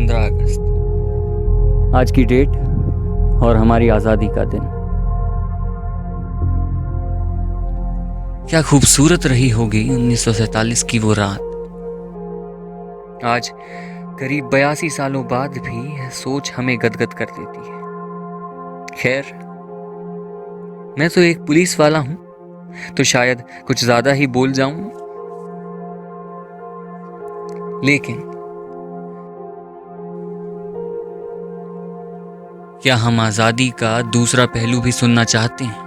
15 अगस्त आज की डेट और हमारी आज़ादी का दिन। क्या खूबसूरत रही होगी 1947 की वो रात। आज करीब 82 सालों बाद भी यह सोच हमें गदगद कर देती है। खैर, मैं तो एक पुलिस वाला हूं, तो शायद कुछ ज्यादा ही बोल जाऊं, लेकिन क्या हम आजादी का दूसरा पहलू भी सुनना चाहते हैं?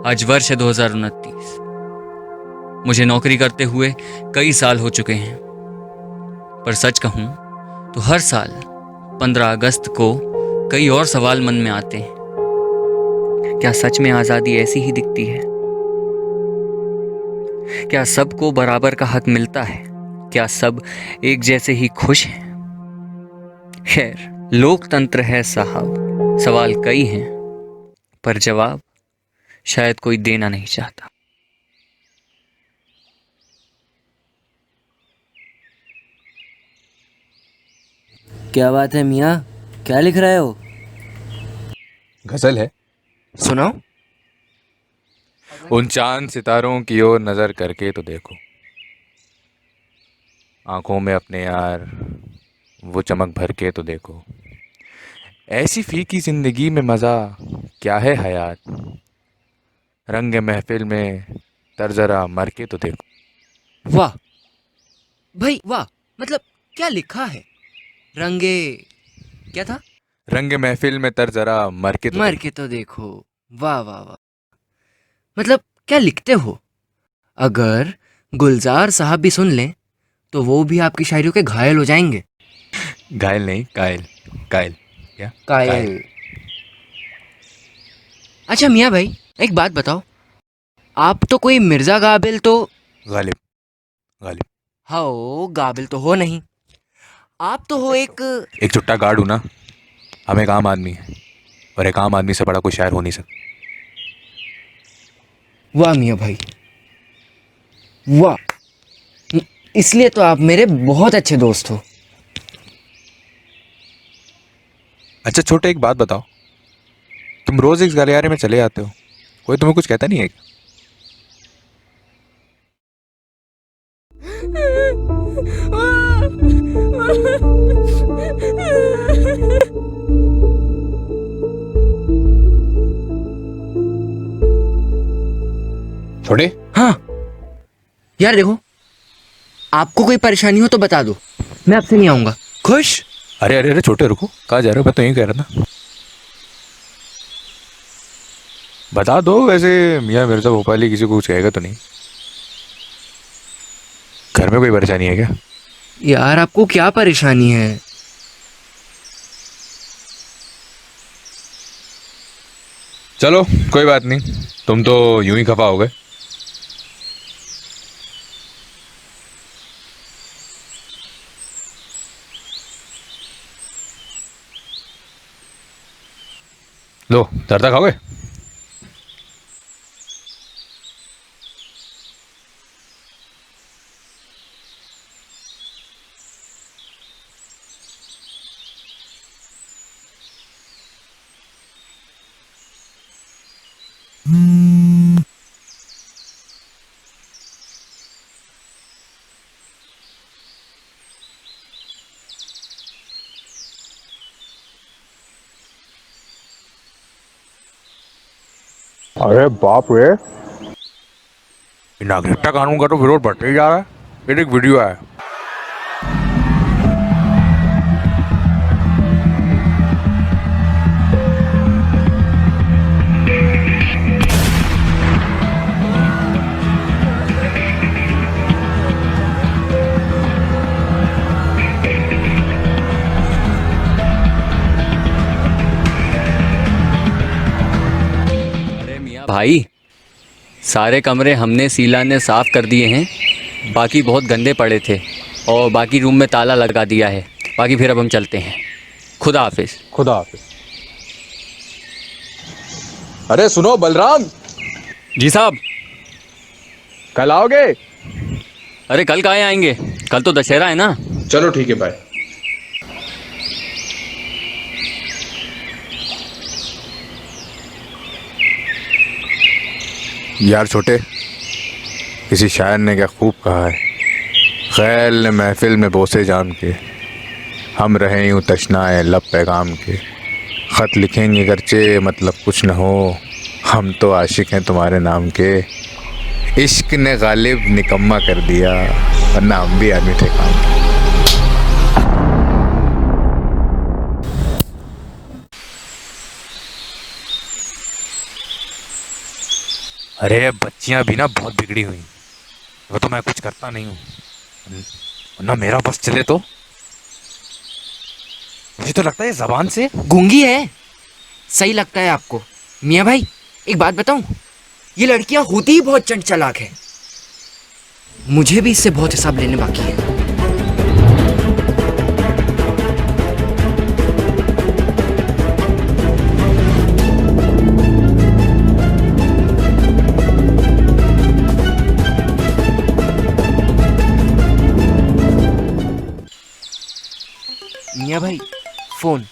आज वर्ष है 2029। मुझे नौकरी करते हुए कई साल हो चुके हैं, पर सच कहूं तो हर साल 15 अगस्त को कई और सवाल मन में आते हैं। क्या सच में आजादी ऐसी ही दिखती है? क्या सबको बराबर का हक मिलता है? क्या सब एक जैसे ही खुश हैं? खैर, लोकतंत्र है साहब, सवाल कई हैं, पर जवाब शायद कोई देना नहीं चाहता। क्या बात है मियाँ, क्या लिख रहे हो? गजल है। सुनाओ। उन चांद सितारों की ओर नजर करके तो देखो, आंखों में अपने यार वो चमक भर के तो देखो, ऐसी फीकी जिंदगी में मजा क्या है हयात, रंग महफिल में तर जरा मर के तो देखो। वाह भाई वाह, मतलब क्या लिखा है? रंगे क्या था? रंग महफिल में तर जरा मर के तो मर देखो। के तो देखो। वाह वाह वाह, मतलब क्या लिखते हो? अगर गुलजार साहब भी सुन लें तो वो भी आपकी शायरियों के घायल हो जाएंगे। घायल नहीं, कायल। कायल क्या? कायल। अच्छा मियाँ भाई, एक बात बताओ, आप तो कोई मिर्जा गाबिल तो गालिब। गालिब हो, गाबिल तो हो नहीं, आप तो हो एक। एक चुट्टा गार्ड हूं ना। हम एक आम आदमी है, और एक आम आदमी से बड़ा कोई शायर हो नहीं सकता। वाह मियाँ भाई वाह, इसलिए तो आप मेरे बहुत अच्छे दोस्त हो। अच्छा छोटे, एक बात बताओ, तुम रोज इस गलियारे में चले आते हो, कोई तुम्हें कुछ कहता नहीं है क्या? छोटे। हाँ यार देखो, आपको कोई परेशानी हो तो बता दो, मैं आपसे नहीं आऊंगा। खुश? अरे अरे अरे छोटे, रुको, कहाँ जा रहे हो? मैं तो यही कह रहा था। बता दो, वैसे मियाँ मिर्जा भोपाली किसी को कुछ कहेगा तो नहीं? घर में कोई परेशानी है क्या? यार आपको क्या परेशानी है? चलो कोई बात नहीं, तुम तो यूं ही खफा हो गए। लो, दर्दा खाओगे? अरे बाप रे, नागरिकता कानून का तो विरोध बढ़ते ही जा रहा है। ये एक वीडियो है। अरे मियाँ भाई, सारे कमरे हमने शीला ने साफ कर दिए हैं, बाकी बहुत गंदे पड़े थे, और बाकी रूम में ताला लगा दिया है। बाकी फिर अब हम चलते हैं। खुदा हाफिज। खुदा हाफिज। अरे सुनो बलराम, जी साहब। कल आओगे? अरे कल काहे आएंगे, कल तो दशहरा है ना। चलो ठीक है, बाय। यार छोटे, किसी शायर ने क्या खूब कहा है, ख़ैल ने महफिल में बोसे जाम के, हम रहे यूँ तशनाए लब पैगाम के, ख़त लिखेंगे गरचे मतलब कुछ न हो, हम तो आशिक हैं तुम्हारे नाम के, इश्क ने गालिब निकम्मा कर दिया, वरना हम भी आदमी थे काम के। अरे बच्चियां भी ना बहुत बिगड़ी हुई, वो तो मैं कुछ करता नहीं हूँ, वरना मेरा बस चले तो। मुझे तो लगता है जबान से गूंगी है। सही लगता है आपको। मियाँ भाई एक बात बताऊं, ये लड़कियां होती ही बहुत चंट-चालाक है। मुझे भी इससे बहुत हिसाब लेने बाकी है। मियाँ भाई फोन।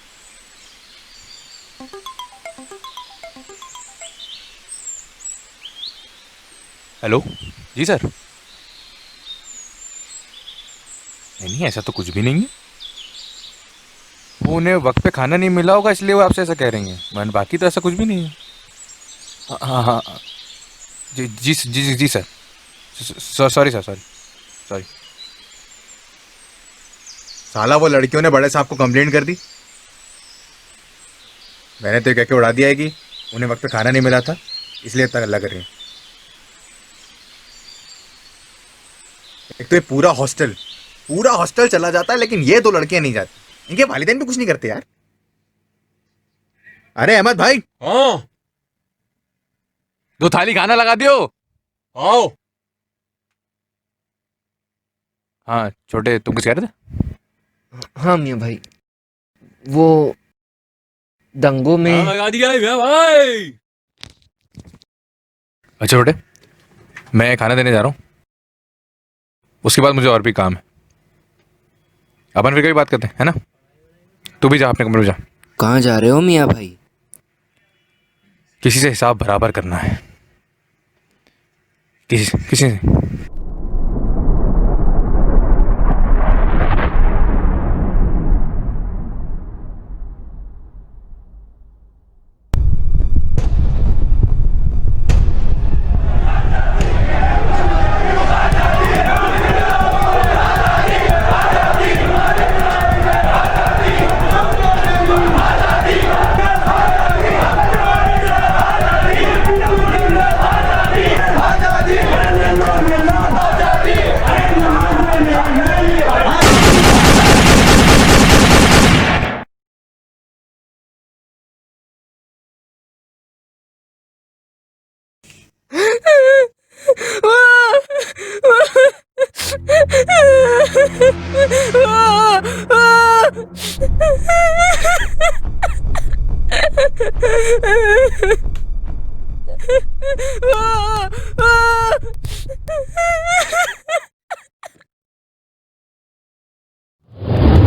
हेलो जी सर। नहीं ऐसा तो कुछ भी नहीं है, वो उन्हें वक्त पे खाना नहीं मिला होगा इसलिए वो आपसे ऐसा कह रही हैं, वरना बाकी तो ऐसा कुछ भी नहीं है। हाँ हाँ जी जी जी जी sir, sorry sir, sorry sorry. साला वो लड़कियों ने बड़े साहब को कंप्लेंट कर दी, मैंने तो कह के उड़ा दिया है कि उन्हें वक्त पे खाना नहीं मिला था इसलिए इतना गल्ला कर रही हैं। एक तो ये पूरा हॉस्टल चला जाता है लेकिन ये दो लड़कियां नहीं जाती, इनके वालिदैन भी कुछ नहीं करते यार। अरे अहमद भाई, हाँ 2 थाली खाना लगा दियो। आओ। हाँ छोटे, तुम कुछ कह रहे थे? हाँ मियाँ भाई, वो दंगों में लगा दिया है भाई। अच्छा छोटे, मैं खाना देने जा रहा हूँ, उसके बाद मुझे और भी काम है, अपन फिर कभी बात करते हैं, है ना? तू भी जा अपने कमरे में जा। कहाँ जा रहे हो मियाँ भाई? किसी से हिसाब बराबर करना है, किसी से।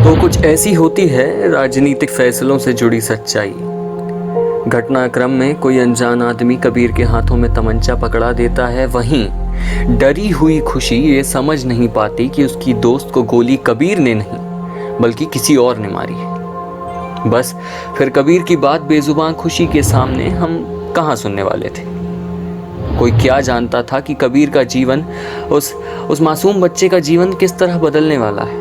तो कुछ ऐसी होती है राजनीतिक फैसलों से जुड़ी सच्चाई। घटनाक्रम में कोई अनजान आदमी कबीर के हाथों में तमंचा पकड़ा देता है, वहीं डरी हुई खुशी ये समझ नहीं पाती कि उसकी दोस्त को गोली कबीर ने नहीं बल्कि किसी और ने मारी है। बस फिर कबीर की बात बेजुबान खुशी के सामने हम कहाँ सुनने वाले थे। कोई क्या जानता था कि कबीर का जीवन उस मासूम बच्चे का जीवन किस तरह बदलने वाला है।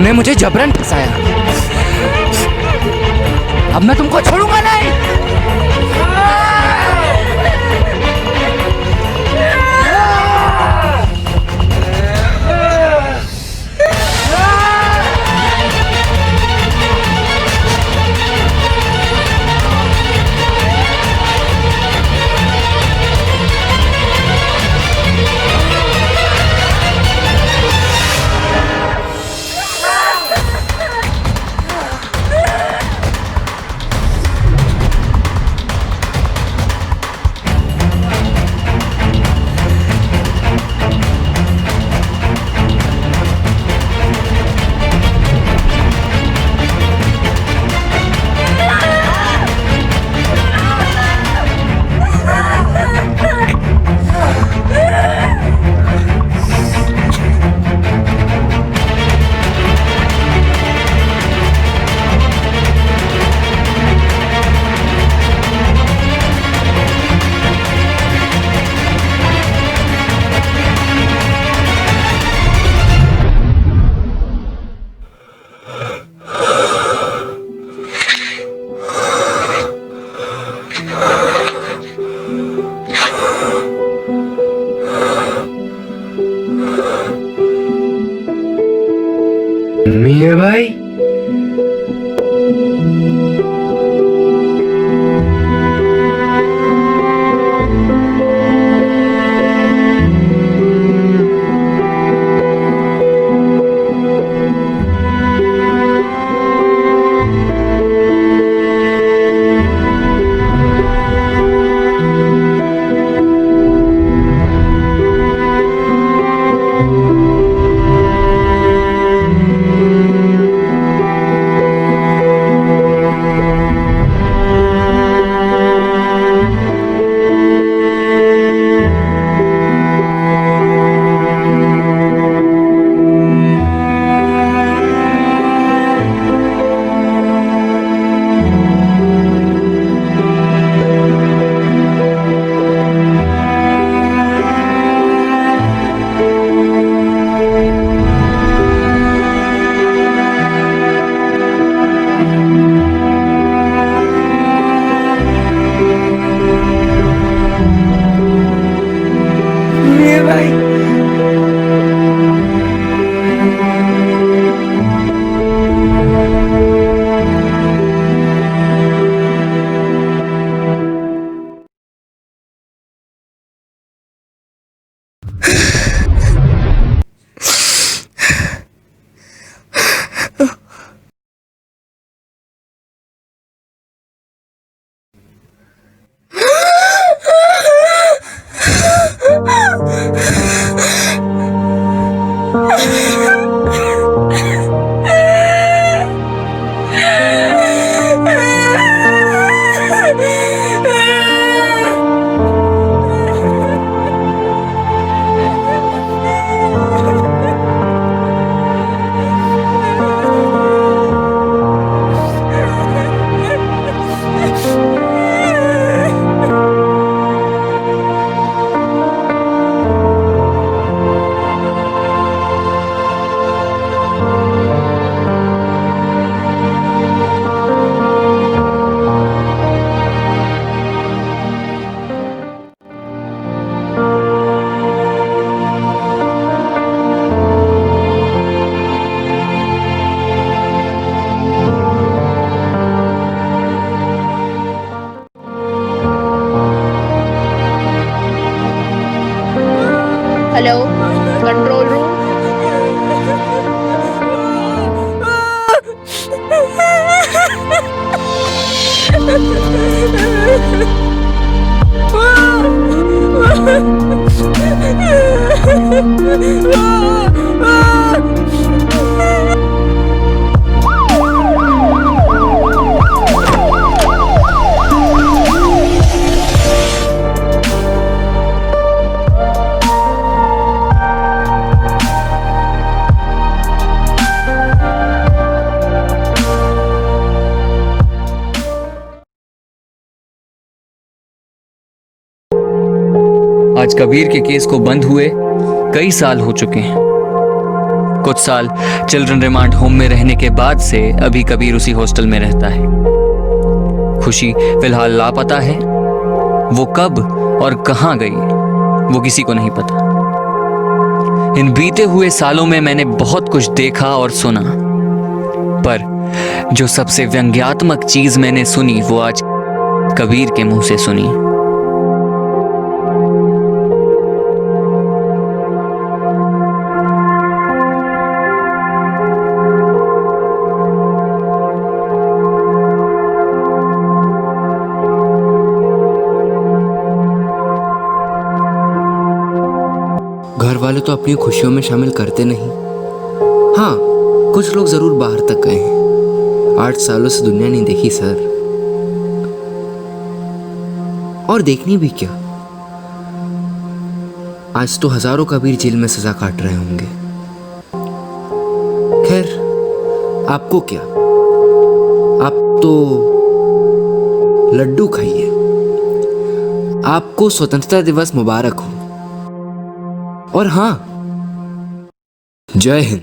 तुमने मुझे जबरन फंसाया। अब मैं तुमको छोड़ूंगा नहीं। मियाँ भाई, मियाँ भाई, हेलो, कंट्रोल रूम। आज कबीर के केस को बंद हुए कई साल हो चुके हैं। कुछ साल चिल्ड्रन रिमांड होम में रहने के बाद से अभी कबीर उसी हॉस्टल में रहता है। खुशी फिलहाल लापता है। वो कब और कहां गई वो किसी को नहीं पता। इन बीते हुए सालों में मैंने बहुत कुछ देखा और सुना, पर जो सबसे व्यंग्यात्मक चीज मैंने सुनी वो आज कबीर के मुंह से सुनी। घर वाले तो अपनी खुशियों में शामिल करते नहीं। हाँ, कुछ लोग जरूर बाहर तक गए हैं। 8 सालों से दुनिया नहीं देखी सर, और देखनी भी क्या। आज तो हजारों कबीर जेल में सजा काट रहे होंगे। खैर, आपको क्या, आप तो लड्डू खाइए। आपको स्वतंत्रता दिवस मुबारक हो। और हाँ, जय हिंद।